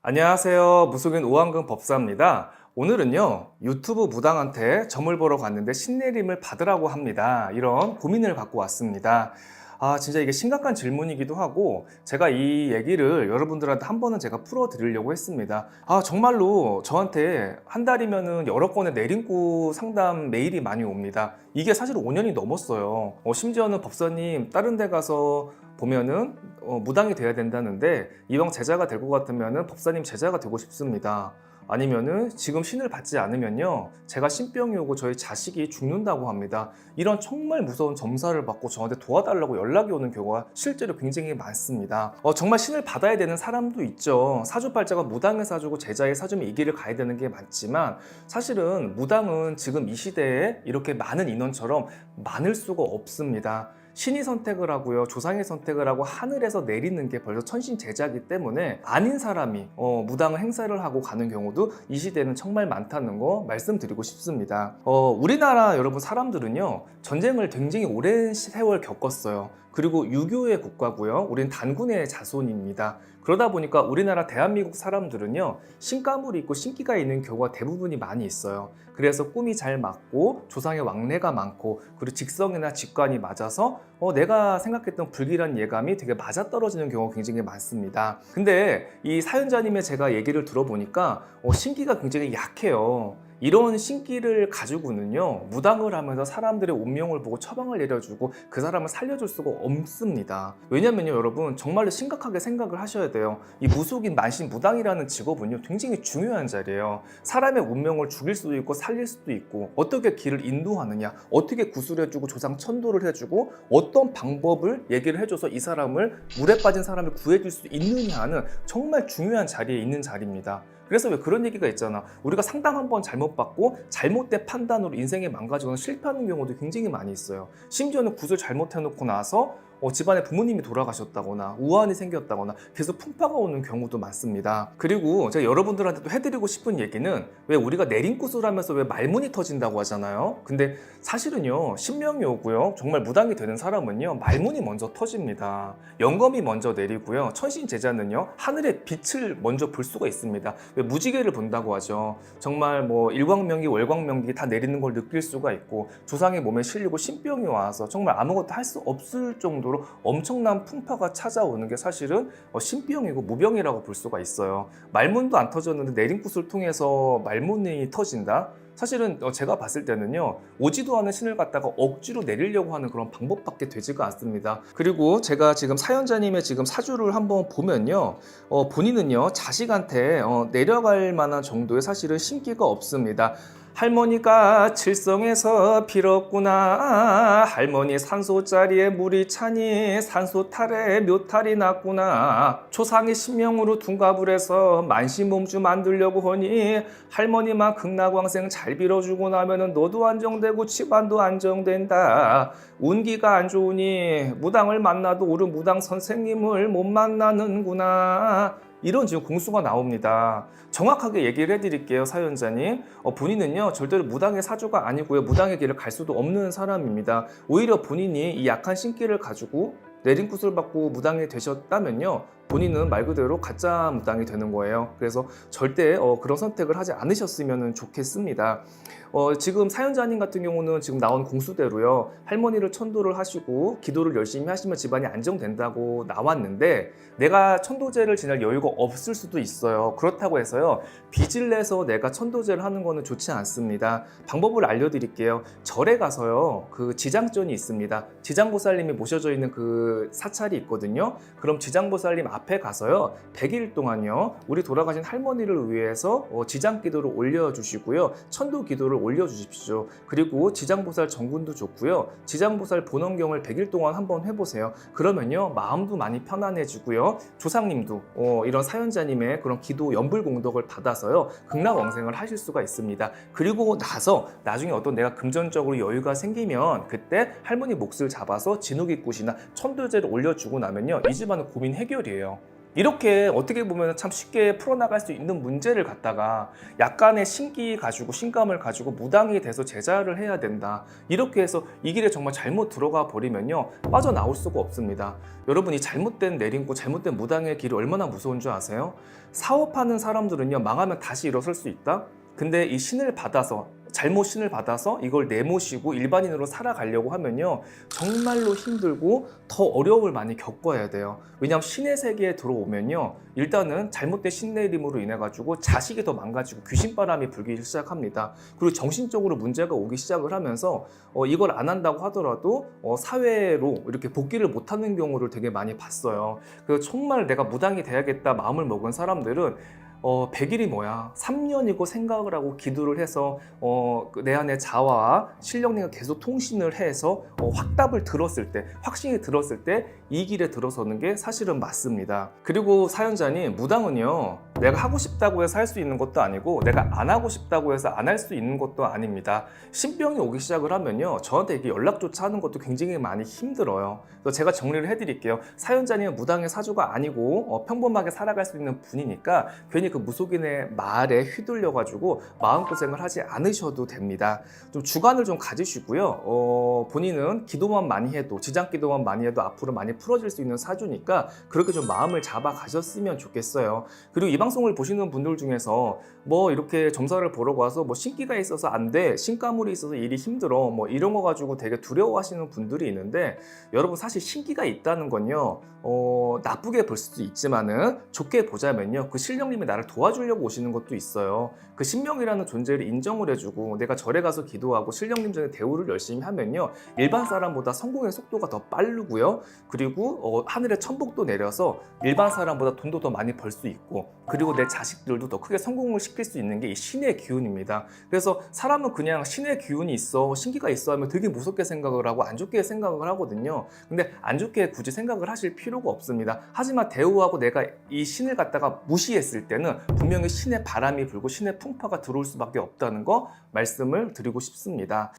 안녕하세요. 무속인 오한근 법사입니다. 오늘은요, 유튜브 무당한테 점을 보러 갔는데 신내림을 받으라고 합니다. 이런 고민을 갖고 왔습니다. 진짜 이게 심각한 질문이기도 하고, 제가 이 얘기를 여러분들한테 한 번은 제가 풀어드리려고 했습니다. 정말로 저한테 한 달이면은 여러 건의 내림꾼 상담 메일이 많이 옵니다. 이게 사실 5년이 넘었어요. 심지어는 법사님, 다른 데 가서 보면은 무당이 돼야 된다는데 이왕 제자가 될 것 같으면은 법사님 제자가 되고 싶습니다. 아니면은 지금 신을 받지 않으면요 제가 신병이 오고 저희 자식이 죽는다고 합니다. 이런 정말 무서운 점사를 받고 저한테 도와달라고 연락이 오는 경우가 실제로 굉장히 많습니다. 정말 신을 받아야 되는 사람도 있죠. 사주팔자가 무당의 사주고 제자의 사주면 이 길을 가야 되는 게 맞지만 사실은 무당은 지금 이 시대에 이렇게 많은 인원처럼 많을 수가 없습니다. 신이 선택을 하고요, 조상이 선택을 하고 하늘에서 내리는 게 벌써 천신제자이기 때문에 아닌 사람이 무당을 행사를 하고 가는 경우도 이 시대에는 정말 많다는 거 말씀드리고 싶습니다. 우리나라 여러분 사람들은요 전쟁을 굉장히 오랜 세월 겪었어요. 그리고 유교의 국가고요, 우리는 단군의 자손입니다. 그러다 보니까 우리나라 대한민국 사람들은요 신가물이 있고 신기가 있는 경우가 대부분이 많이 있어요. 그래서 꿈이 잘 맞고 조상의 왕래가 많고 그리고 직성이나 직관이 맞아서 내가 생각했던 불길한 예감이 되게 맞아떨어지는 경우가 굉장히 많습니다. 근데 이 사연자님의 제가 얘기를 들어보니까 신기가 굉장히 약해요. 이런 신기를 가지고는요 무당을 하면서 사람들의 운명을 보고 처방을 내려주고 그 사람을 살려줄 수가 없습니다. 왜냐면요 여러분 정말로 심각하게 생각을 하셔야 돼요. 이 무속인 만신 무당이라는 직업은요 굉장히 중요한 자리예요. 사람의 운명을 죽일 수도 있고 살릴 수도 있고 어떻게 길을 인도하느냐, 어떻게 구술해주고 조상 천도를 해주고 어떤 방법을 얘기를 해줘서 이 사람을 물에 빠진 사람을 구해줄 수 있느냐 하는 정말 중요한 자리에 있는 자리입니다. 그래서 왜 그런 얘기가 있잖아. 우리가 상담 한 번 잘못 받고 잘못된 판단으로 인생이 망가지거나 실패하는 경우도 굉장히 많이 있어요. 심지어는 구슬 잘못해놓고 나서 집안에 부모님이 돌아가셨다거나 우환이 생겼다거나 계속 풍파가 오는 경우도 많습니다. 그리고 제가 여러분들한테 또 해드리고 싶은 얘기는 왜 우리가 내림구슬 하면서 왜 말문이 터진다고 하잖아요. 근데 사실은요 신명이 오고요 정말 무당이 되는 사람은요 말문이 먼저 터집니다. 영검이 먼저 내리고요 천신제자는요 하늘의 빛을 먼저 볼 수가 있습니다. 왜 무지개를 본다고 하죠. 정말 뭐 일광명기 월광명기 다 내리는 걸 느낄 수가 있고 조상의 몸에 실리고 신병이 와서 정말 아무것도 할 수 없을 정도로 엄청난 풍파가 찾아오는 게 사실은 신병이고 무병이라고 볼 수가 있어요. 말문도 안 터졌는데 내림굿을 통해서 말문이 터진다? 사실은 제가 봤을 때는요 오지도 않은 신을 갖다가 억지로 내리려고 하는 그런 방법밖에 되지가 않습니다. 그리고 제가 지금 사연자님의 지금 사주를 한번 보면요 본인은요 자식한테 내려갈 만한 정도의 사실은 신기가 없습니다. 할머니가 칠성에서 빌었구나. 할머니 산소짜리에 물이 차니 산소탈에 묘탈이 났구나. 초상이 신명으로 둔갑을 해서 만시몸주 만들려고 하니 할머니만 극락왕생 잘 빌어주고 나면은 너도 안정되고 집안도 안정된다. 운기가 안 좋으니 무당을 만나도 옳은 무당 선생님을 못 만나는구나. 이런 지금 공수가 나옵니다. 정확하게 얘기를 해드릴게요, 사연자님. 본인은요, 절대로 무당의 사주가 아니고요, 무당의 길을 갈 수도 없는 사람입니다. 오히려 본인이 이 약한 신기를 가지고 내림굿을 받고 무당이 되셨다면요, 본인은 말 그대로 가짜 무당이 되는 거예요. 그래서 절대 그런 선택을 하지 않으셨으면 좋겠습니다. 지금 사연자님 같은 경우는 지금 나온 공수대로요 할머니를 천도를 하시고 기도를 열심히 하시면 집안이 안정된다고 나왔는데 내가 천도제를 지낼 여유가 없을 수도 있어요. 그렇다고 해서요 빚을 내서 내가 천도제를 하는 거는 좋지 않습니다. 방법을 알려드릴게요. 절에 가서요 그 지장전이 있습니다. 지장보살님이 모셔져 있는 그 사찰이 있거든요. 그럼 지장보살님 앞에 가서요 100일 동안요 우리 돌아가신 할머니를 위해서 지장기도를 올려주시고요 천도 기도를 올려주십시오. 그리고 지장보살 정군도 좋고요 지장보살 본원경을 100일 동안 한번 해보세요. 그러면요 마음도 많이 편안해지고요 조상님도 이런 사연자님의 그런 기도 연불공덕을 받아서요 극락왕생을 하실 수가 있습니다. 그리고 나서 나중에 어떤 내가 금전적으로 여유가 생기면 그때 할머니 몫을 잡아서 진흙이굿이나 천도제를 올려주고 나면요 이 집안은 고민 해결이에요. 이렇게 어떻게 보면 참 쉽게 풀어나갈 수 있는 문제를 갖다가 약간의 신기 가지고 신감을 가지고 무당이 돼서 제자를 해야 된다. 이렇게 해서 이 길에 정말 잘못 들어가 버리면요. 빠져나올 수가 없습니다. 여러분이 잘못된 내림고 잘못된 무당의 길이 얼마나 무서운 줄 아세요? 사업하는 사람들은요. 망하면 다시 일어설 수 있다? 근데 이 신을 받아서 잘못 신을 받아서 이걸 내모시고 일반인으로 살아가려고 하면요 정말로 힘들고 더 어려움을 많이 겪어야 돼요. 왜냐하면 신의 세계에 들어오면요 일단은 잘못된 신내림으로 인해 가지고 자식이 더 망가지고 귀신바람이 불기 시작합니다. 그리고 정신적으로 문제가 오기 시작을 하면서 이걸 안 한다고 하더라도 사회로 이렇게 복귀를 못하는 경우를 되게 많이 봤어요. 그래서 정말 내가 무당이 돼야겠다 마음을 먹은 사람들은 100일이 뭐야 3년이고 생각을 하고 기도를 해서 내 안의 자아와 신령님과 계속 통신을 해서 확답을 들었을 때 확신이 들었을 때 이 길에 들어서는 게 사실은 맞습니다. 그리고 사연자님 무당은요 내가 하고 싶다고 해서 할 수 있는 것도 아니고 내가 안 하고 싶다고 해서 안 할 수 있는 것도 아닙니다. 신병이 오기 시작을 하면요 저한테 이게 연락조차 하는 것도 굉장히 많이 힘들어요. 그래서 제가 정리를 해드릴게요. 사연자님은 무당의 사주가 아니고 평범하게 살아갈 수 있는 분이니까 괜히 그 무속인의 말에 휘둘려가지고 마음고생을 하지 않으셔도 됩니다. 좀 주관을 좀 가지시고요. 본인은 기도만 많이 해도 지장기도만 많이 해도 앞으로 많이 풀어질 수 있는 사주니까 그렇게 좀 마음을 잡아 가셨으면 좋겠어요. 그리고 이 방송을 보시는 분들 중에서 뭐 이렇게 점사를 보러 가서 뭐 신기가 있어서 안 돼, 신가물이 있어서 일이 힘들어 뭐 이런 거 가지고 되게 두려워하시는 분들이 있는데 여러분 사실 신기가 있다는 건요 나쁘게 볼 수도 있지만은 좋게 보자면요 그 신령님이 나를 도와주려고 오시는 것도 있어요. 그 신명이라는 존재를 인정을 해주고 내가 절에 가서 기도하고 신령님 전에 대우를 열심히 하면요 일반 사람보다 성공의 속도가 더 빠르고요 그리고 하늘에 천복도 내려서 일반 사람보다 돈도 더 많이 벌 수 있고 그리고 내 자식들도 더 크게 성공을 시킬 수 있는 게 이 신의 기운입니다. 그래서 사람은 그냥 신의 기운이 있어 신기가 있어 하면 되게 무섭게 생각을 하고 안 좋게 생각을 하거든요. 근데 안 좋게 굳이 생각을 하실 필요가 없습니다. 하지만 대우하고 내가 이 신을 갖다가 무시했을 때는 분명히 신의 바람이 불고 신의 풍파가 들어올 수밖에 없다는 거 말씀을 드리고 싶습니다.